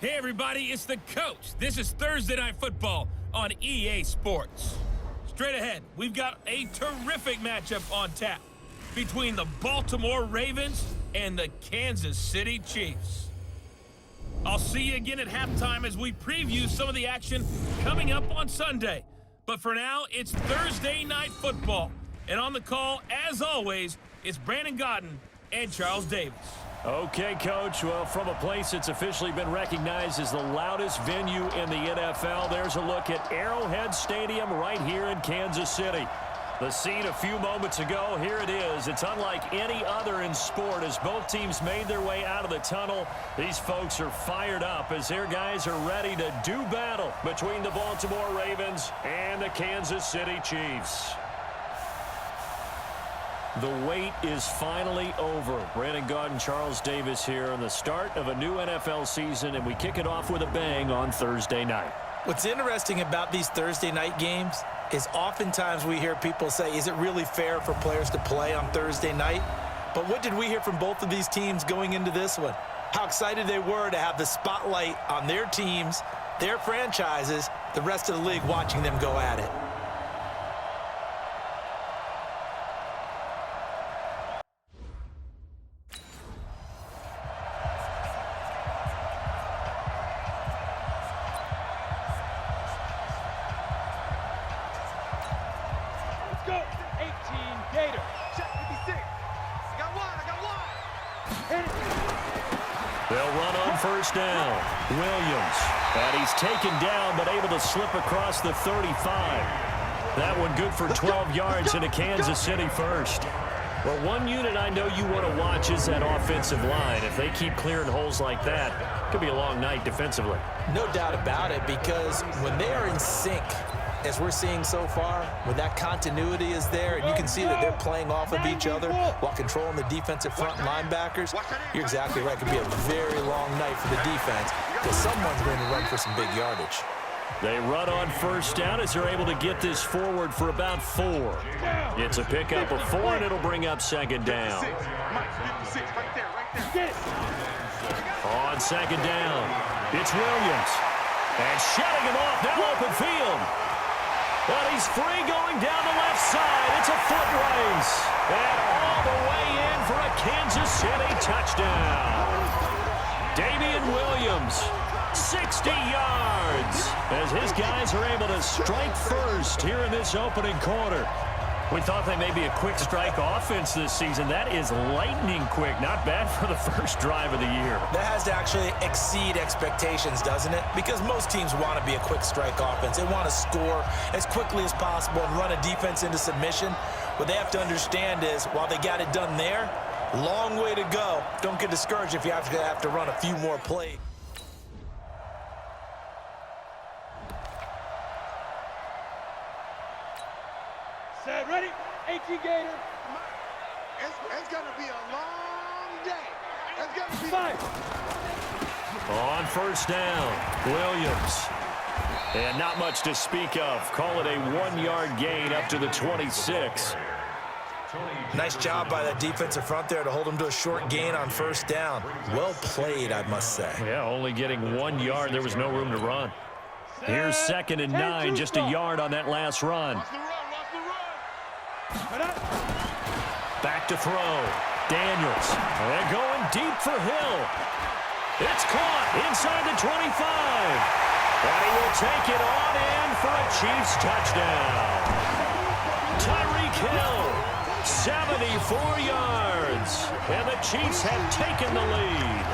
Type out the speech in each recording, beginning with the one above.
Hey everybody, it's the coach. This is Thursday Night Football on EA Sports. Straight ahead, we've got a terrific matchup on tap between the Baltimore Ravens and the Kansas City Chiefs. I'll see you again at halftime as we preview some of the action coming up on Sunday. But for now, it's Thursday Night Football. And on the call, as always, it's Brandon Godden and Charles Davis. Okay, Coach. Well, from a place that's officially been recognized as the loudest venue in the NFL, there's a look at Arrowhead Stadium right here in Kansas City. The scene a few moments ago, here it is. It's unlike any other in sport as both teams made their way out of the tunnel. These folks are fired up as their guys are ready to do battle between the Baltimore Ravens and the Kansas City Chiefs. The wait is finally over. Brandon Godden, Charles Davis here on the start of a new NFL season, and we kick it off with a bang on Thursday night. What's interesting about these Thursday night games is oftentimes we hear people say, is it really fair for players to play on Thursday night? But what did we hear from both of these teams going into this one? How excited they were to have the spotlight on their teams, their franchises, the rest of the league watching them go at it. First down, Williams. And he's taken down, but able to slip across the 35. That one good for 12 yards into Kansas City first. Well, one unit I know you want to watch is that offensive line. If they keep clearing holes like that, it could be a long night defensively. No doubt about it, because when they are in sync, as we're seeing so far, when that continuity is there, and you can see that they're playing off of each other while controlling the defensive front linebackers, you're exactly right. It could be a very long night for the defense because someone's going to run for some big yardage. They run on first down as they're able to get this forward for about 4. It's a pickup of 4, and it'll bring up second down. On second down, it's Williams. And shutting him off down open field. But he's free going down the left side. It's a foot race. And all the way in for a Kansas City touchdown. Damian Williams, 60 yards, as his guys are able to strike first here in this opening quarter. We thought they may be a quick strike offense this season. That is lightning quick. Not bad for the first drive of the year. That has to actually exceed expectations, doesn't it? Because most teams want to be a quick strike offense. They want to score as quickly as possible and run a defense into submission. What they have to understand is, while they got it done there, long way to go. Don't get discouraged if you have to run a few more plays. Set, ready? 18 Gator. It's going to be a long day. It's going to be 5. On first down, Williams. And not much to speak of. Call it a 1-yard gain up to the 26. Nice job by that defensive front there to hold him to a short gain on first down. Well played, I must say. Yeah, only getting 1 yard. There was no room to run. Here's 2nd and 9, just a yard on that last run. Back to throw. Daniels. They're going deep for Hill. It's caught inside the 25. And he will take it on in for a Chiefs touchdown. Tyreek Hill, 74 yards. And the Chiefs have taken the lead.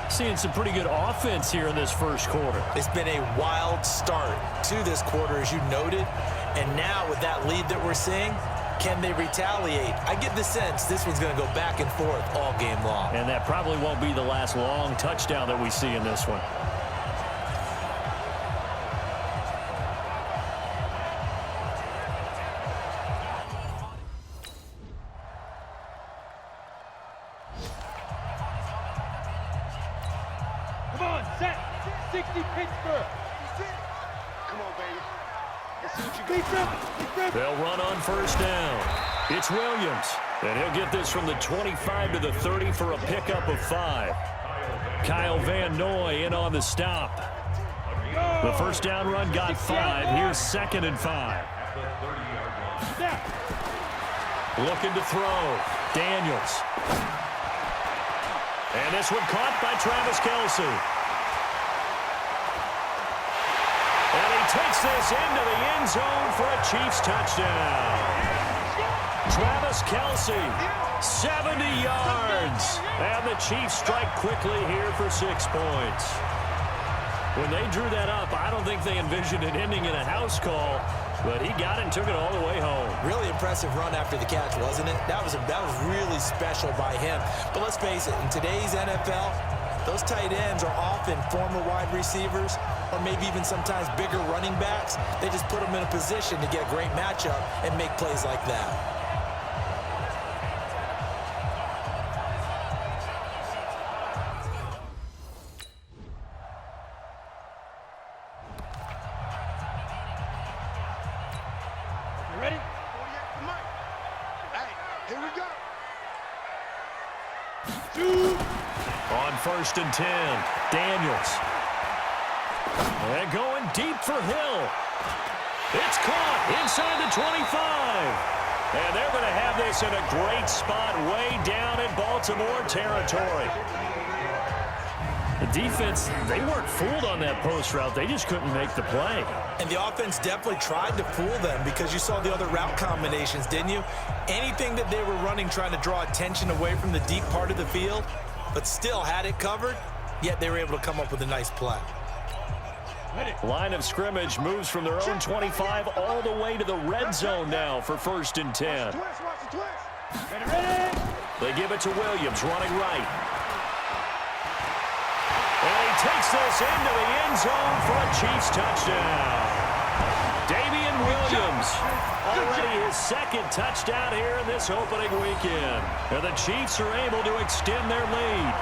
Seeing some pretty good offense here in this first quarter. It's been a wild start to this quarter, as you noted. And now with that lead that we're seeing, can they retaliate? I get the sense this one's going to go back and forth all game long. And that probably won't be the last long touchdown that we see in this one. Come on, set. 60 Pittsburgh. Come on, baby. Let's see what you got. They'll run on first down. It's Williams. And he'll get this from the 25 to the 30 for a pickup of 5. Kyle Van Noy in on the stop. The first down run got 5. Here's 2nd and 5. Looking to throw. Daniels. And this one caught by Travis Kelce. And he takes this into the end zone for a Chiefs touchdown. Travis Kelce, 70 yards. And the Chiefs strike quickly here for 6 points. When they drew that up, I don't think they envisioned it ending in a house call, but he got it and took it all the way home. Really impressive run after the catch, wasn't it? That was really special by him. But let's face it, in today's NFL, those tight ends are often former wide receivers or maybe even sometimes bigger running backs. They just put them in a position to get a great matchup and make plays like that. Ready? 48 to Mike. Hey, here we go. On 1st and 10, Daniels. And going deep for Hill. It's caught inside the 25. And they're going to have this in a great spot way down in Baltimore territory. The defense, they weren't fooled on that post route. They just couldn't make the play. And the offense definitely tried to fool them because you saw the other route combinations, didn't you? Anything that they were running trying to draw attention away from the deep part of the field, but still had it covered, yet they were able to come up with a nice play. Line of scrimmage moves from their own 25 all the way to the red zone now for 1st and 10. They give it to Williams running right. And he takes this into the end zone for a Chiefs touchdown. Damian Williams, already his 2nd touchdown here in this opening weekend. And the Chiefs are able to extend their lead.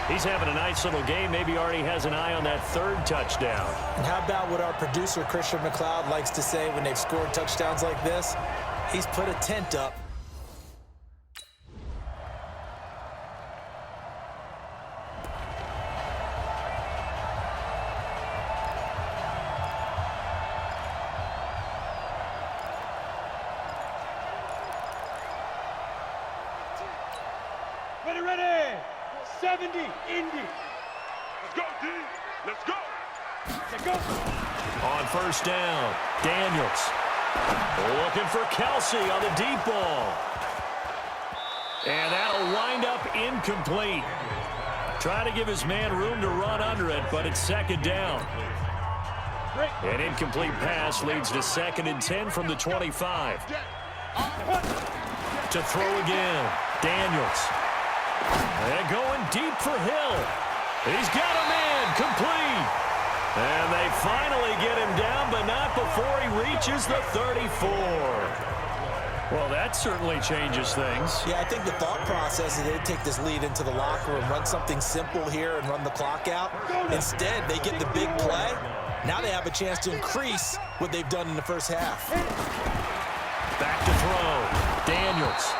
He's having a nice little game. Maybe already has an eye on that 3rd touchdown. And how about what our producer, Christian McLeod, likes to say when they've scored touchdowns like this? He's put a tent up. Ready. 70, Indy. Let's go, D. Let's go. Let's go. On 1st down, Daniels. Looking for Kelce on the deep ball. And that'll wind up incomplete. Try to give his man room to run under it, but it's 2nd down. An incomplete pass leads to 2nd and 10 from the 25. To throw again, Daniels. And going deep for Hill. He's got him in, complete. And they finally get him down, but not before he reaches the 34. Well, that certainly changes things. Yeah, I think the thought process is they take this lead into the locker room, run something simple here and run the clock out. Instead, they get the big play. Now they have a chance to increase what they've done in the first half. Back to throw. Daniels.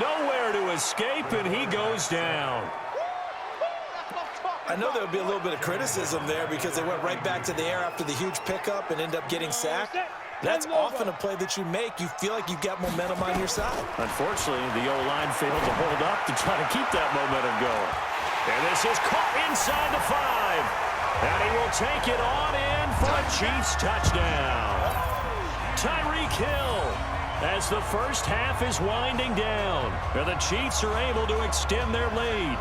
Nowhere to escape, and he goes down. I know there would be a little bit of criticism there because they went right back to the air after the huge pickup and ended up getting sacked. That's often a play that you make. You feel like you've got momentum on your side. Unfortunately, the O-line failed to hold up to try to keep that momentum going. And this is caught inside the 5. And he will take it on in for a Chiefs touchdown. Tyreek Hill, as the first half is winding down. And the Chiefs are able to extend their lead.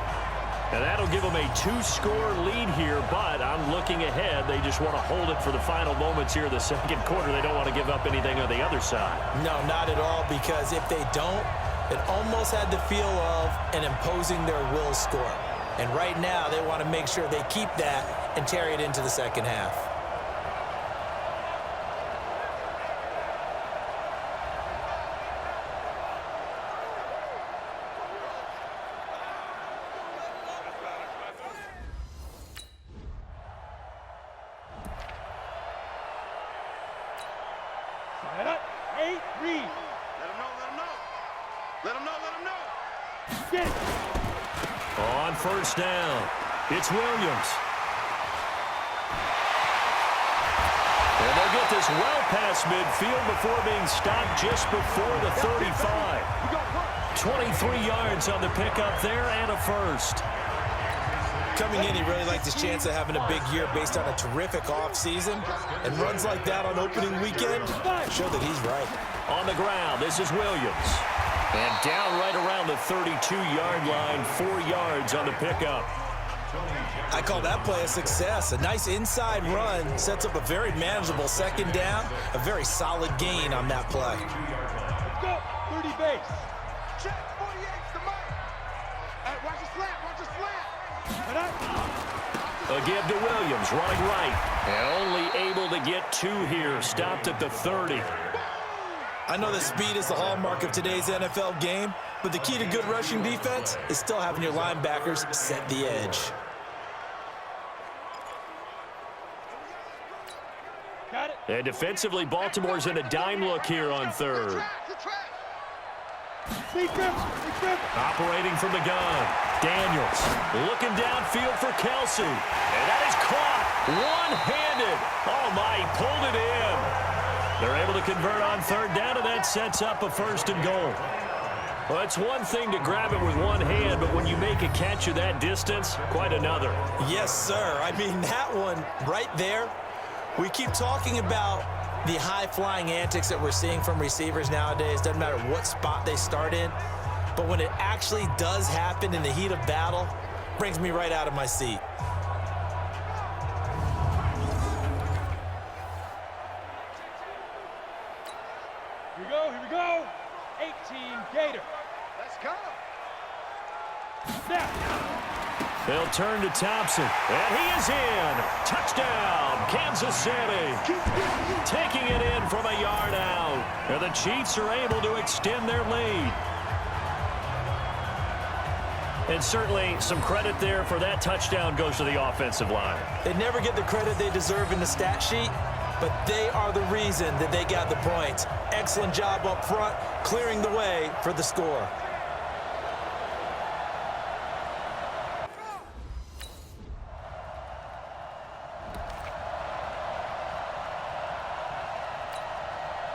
And that'll give them a 2-score lead here, but I'm looking ahead. They just want to hold it for the final moments here in the 2nd quarter. They don't want to give up anything on the other side. No, not at all, because if they don't, it almost had the feel of an imposing their will score. And right now, they want to make sure they keep that and carry it into the 2nd half. Hey, Reed. Let him know, let him know. Let him know, let him know. Get it. On 1st down, It's Williams. And they'll get this well past midfield before being stopped just before the 35. 23 yards on the pickup there and a first. Coming in, he really liked his chance of having a big year based on a terrific offseason. And runs like that on opening weekend show that he's right. On the ground, this is Williams. And down right around the 32-yard line, 4 yards on the pickup. I call that play a success. A nice inside run sets up a very manageable second down. A very solid gain on that play. Let's go. 30 base. Check 48's the mark. Hey, watch the slant. Watch the slant. A give to Williams, running right. And only able to get 2 here. Stopped at the 30. I know that speed is the hallmark of today's NFL game, but the key to good rushing defense is still having your linebackers set the edge. Got it. And defensively, Baltimore's in a dime look here on third. Operating from the gun. Daniels looking downfield for Kelsey. And that is caught one-handed. Oh, my, he pulled it in. They're able to convert on third down, and that sets up a first and goal. Well, it's one thing to grab it with one hand, but when you make a catch of that distance, quite another. Yes, sir. I mean, that one right there, we keep talking about the high-flying antics that we're seeing from receivers nowadays. Doesn't matter what spot they start in. But when it actually does happen in the heat of battle, brings me right out of my seat. Here we go. Here we go. 18 Gator. Let's go. Snap. They'll turn to Thompson, and he is in. Touchdown, Kansas City. Taking it in from a yard out. And the Chiefs are able to extend their lead. And certainly some credit there for that touchdown goes to the offensive line. They never get the credit they deserve in the stat sheet, but they are the reason that they got the points. Excellent job up front, clearing the way for the score.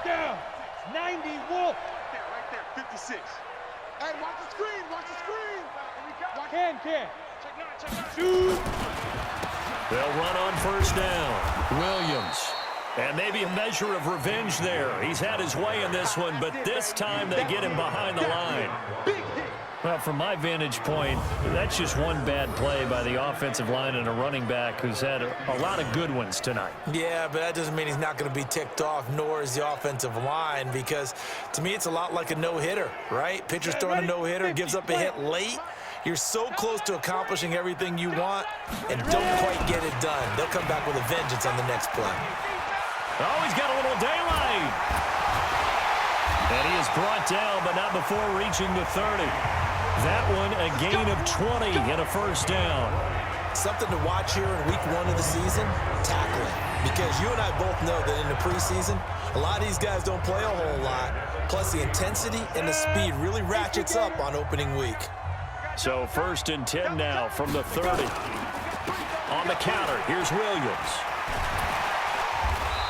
Down. 90 Wolf. There, right there. 56. Hey, watch the screen. Watch the screen. Watch. Can. Check nine. Shoot. They'll run on first down. Williams. And maybe a measure of revenge there. He's had his way in this one, but this time they get him behind the line. Well, from my vantage point, that's just one bad play by the offensive line and a running back who's had a lot of good ones tonight. Yeah, but that doesn't mean he's not going to be ticked off, nor is the offensive line, because to me it's a lot like a no-hitter, right? Pitcher's throwing a no-hitter, gives up a hit late. You're so close to accomplishing everything you want and don't quite get it done. They'll come back with a vengeance on the next play. Oh, he's got a little daylight. And he is brought down, but not before reaching the 30. That one a gain of 20 and a first down. Something to watch here in week 1 of the season, tackling. Because you and I both know that in the preseason, a lot of these guys don't play a whole lot. Plus the intensity and the speed really ratchets up on opening week. So first and 10 now from the 30. On the counter, here's Williams.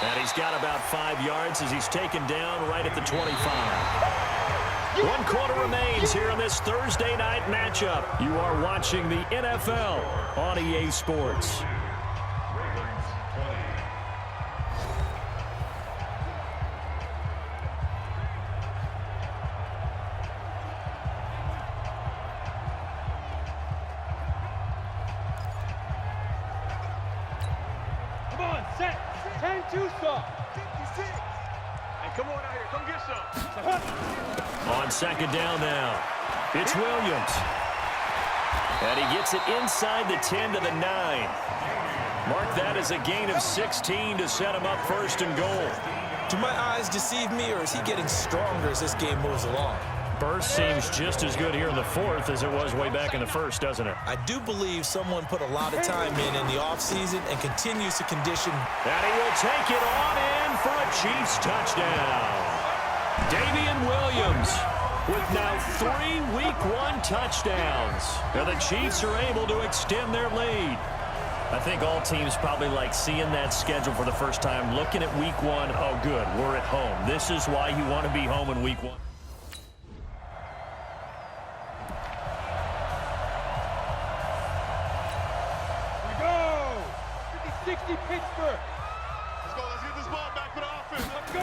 And he's got about 5 yards as he's taken down right at the 25. 1 quarter remains here in this Thursday night matchup. You are watching the NFL on EA Sports. Come on, set. 10-2 stop. 56. Hey, come on out here. Come get some. On second down now, it's Williams. And he gets it inside the 10 to the 9. Mark that as a gain of 16 to set him up first and goal. Do my eyes deceive me, or is he getting stronger as this game moves along? Burst seems just as good here in the 4th as it was way back in the 1st, doesn't it? I do believe someone put a lot of time in the offseason and continues to condition. And he will take it on in for a Chiefs touchdown. Damian Williams. with now 3 Week 1 touchdowns. And the Chiefs are able to extend their lead. I think all teams probably like seeing that schedule for the first time, looking at Week 1, oh good, we're at home. This is why you want to be home in Week 1. We go! 50-60 Pittsburgh. Let's go. Let's get this ball back for the offense. Let's go.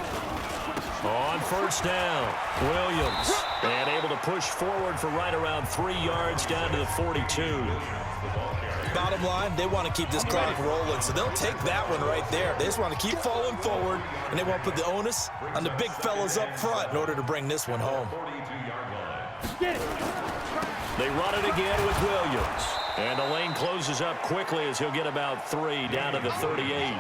On first down, Williams. And able to push forward for right around 3 yards down to the 42. Bottom line, they want to keep this clock rolling, so they'll take that one right there. They just want to keep falling forward, and they won't put the onus on the big fellas up front in order to bring this one home. They run it again with Williams. And the lane closes up quickly as he'll get about 3 down to the 38.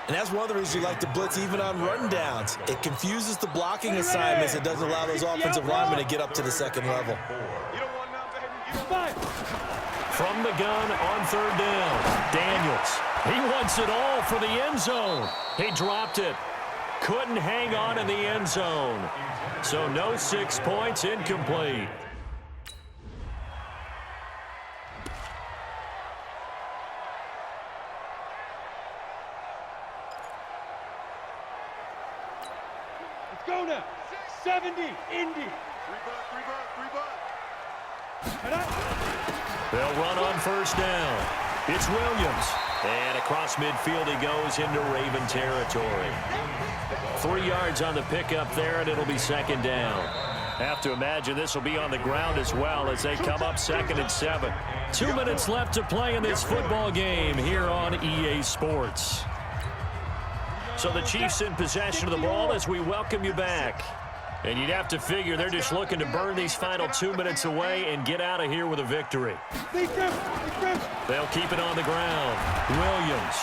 And that's one of the reasons you like to blitz even on run downs. It confuses the blocking assignments. It doesn't allow those offensive linemen to get up to the second level. From the gun on third down, Daniels. He wants it all for the end zone. He dropped it. Couldn't hang on in the end zone. So no 6 points, incomplete. Let's go now. 70, Indy. They'll run on first down. It's Williams. And across midfield he goes into Raven territory. 3 yards on the pickup there, and it'll be second down. Have to imagine this will be on the ground as well as they come up 2nd and 7. 2 minutes left to play in this football game here on EA Sports. So the Chiefs in possession of the ball as we welcome you back. And you'd have to figure they're just looking to burn these final 2 minutes away and get out of here with a victory. They'll keep it on the ground. Williams.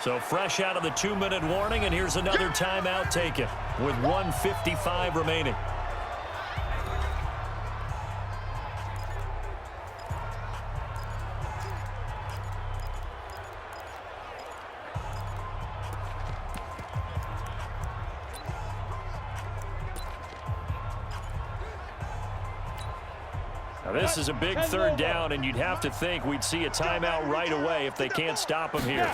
So fresh out of the 2-minute warning, and here's another timeout taken with 1:55 remaining. Now this is a big third down, and you'd have to think we'd see a timeout right away if they can't stop him here.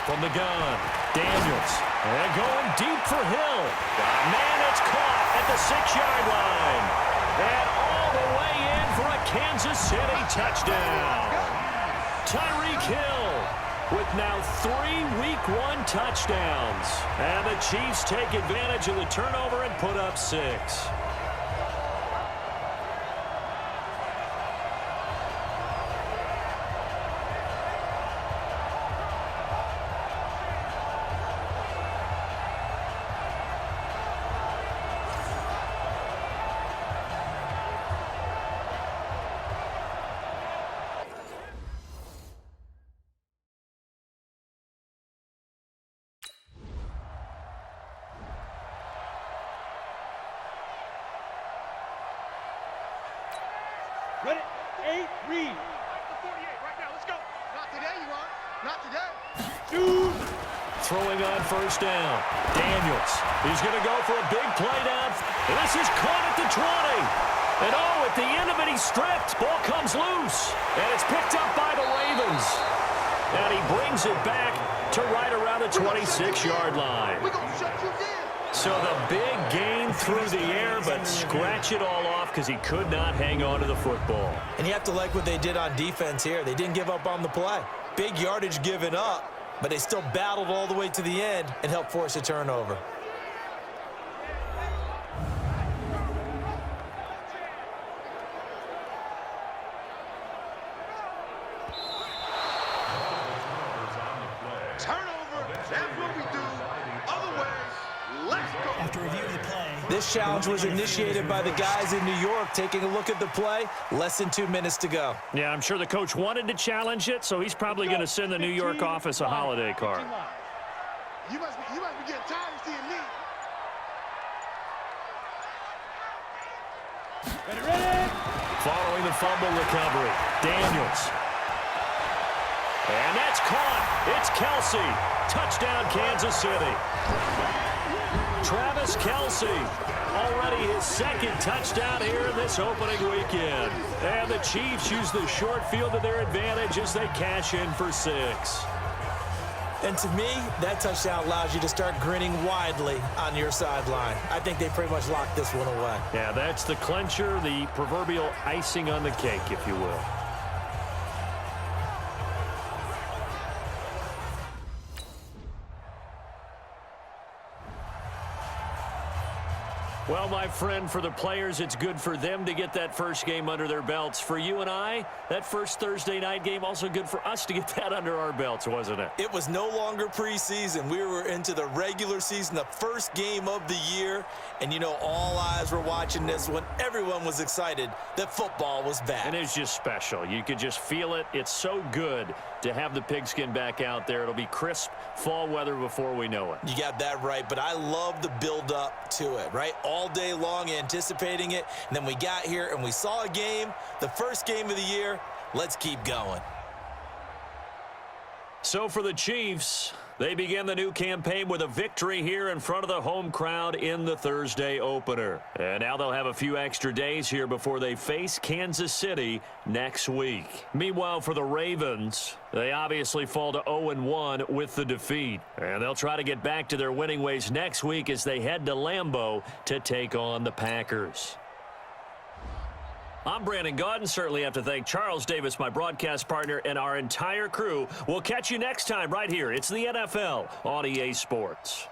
From the gun, Daniels. And going deep for Hill. Man, it's caught at the 6-yard line. And all the way in for a Kansas City touchdown. Tyreek Hill with now 3 Week 1 touchdowns. And the Chiefs take advantage of the turnover and put up 6. Ready? 8, read. 48 right now. Let's go. Not today, you are. Not today. Shoot. Throwing on first down. Daniels. He's going to go for a big play down. And this is caught at the 20. And oh, at the end of it, he's stripped. Ball comes loose. And it's picked up by the Ravens. And he brings it back to right around the 26-yard line. We're going to shut you down. So the big gain through the air, but scratch it all off because he could not hang on to the football. And you have to like what they did on defense here. They didn't give up on the play. Big yardage given up, but they still battled all the way to the end and helped force a turnover. Turnover. That's what we do. Otherwise, let's go. After reviewing the play, This challenge was initiated by the guys in New York. Taking a look at the play, less than 2 minutes to go. Yeah, I'm sure the coach wanted to challenge it, so he's probably going to send the New York office a holiday card. You must be getting tired of seeing me. Ready? Following the fumble recovery, Daniels. And that's caught. It's Kelsey. Touchdown, Kansas City. Travis Kelce, already his second touchdown here in this opening weekend. And the Chiefs use the short field to their advantage as they cash in for 6. And to me, that touchdown allows you to start grinning widely on your sideline. I think they pretty much locked this one away. Yeah, that's the clincher, the proverbial icing on the cake, if you will. Well, my friend, for the players, it's good for them to get that first game under their belts. For you and I, that first Thursday night game, also good for us to get that under our belts, wasn't it? It was no longer preseason. We were into the regular season, the first game of the year. And, you know, all eyes were watching this one. Everyone was excited that football was back. And it's just special. You could just feel it. It's so good to have the pigskin back out there. It'll be crisp fall weather before we know it. You got that right, but I love the build-up to it, right? All day long anticipating it, and then we got here and we saw a game, the first game of the year. Let's keep going. So for the Chiefs, they begin the new campaign with a victory here in front of the home crowd in the Thursday opener. And now they'll have a few extra days here before they face Kansas City next week. Meanwhile, for the Ravens, they obviously fall to 0-1 with the defeat. And they'll try to get back to their winning ways next week as they head to Lambeau to take on the Packers. I'm Brandon Gaudin. Certainly have to thank Charles Davis, my broadcast partner, and our entire crew. We'll catch you next time right here. It's the NFL on EA Sports.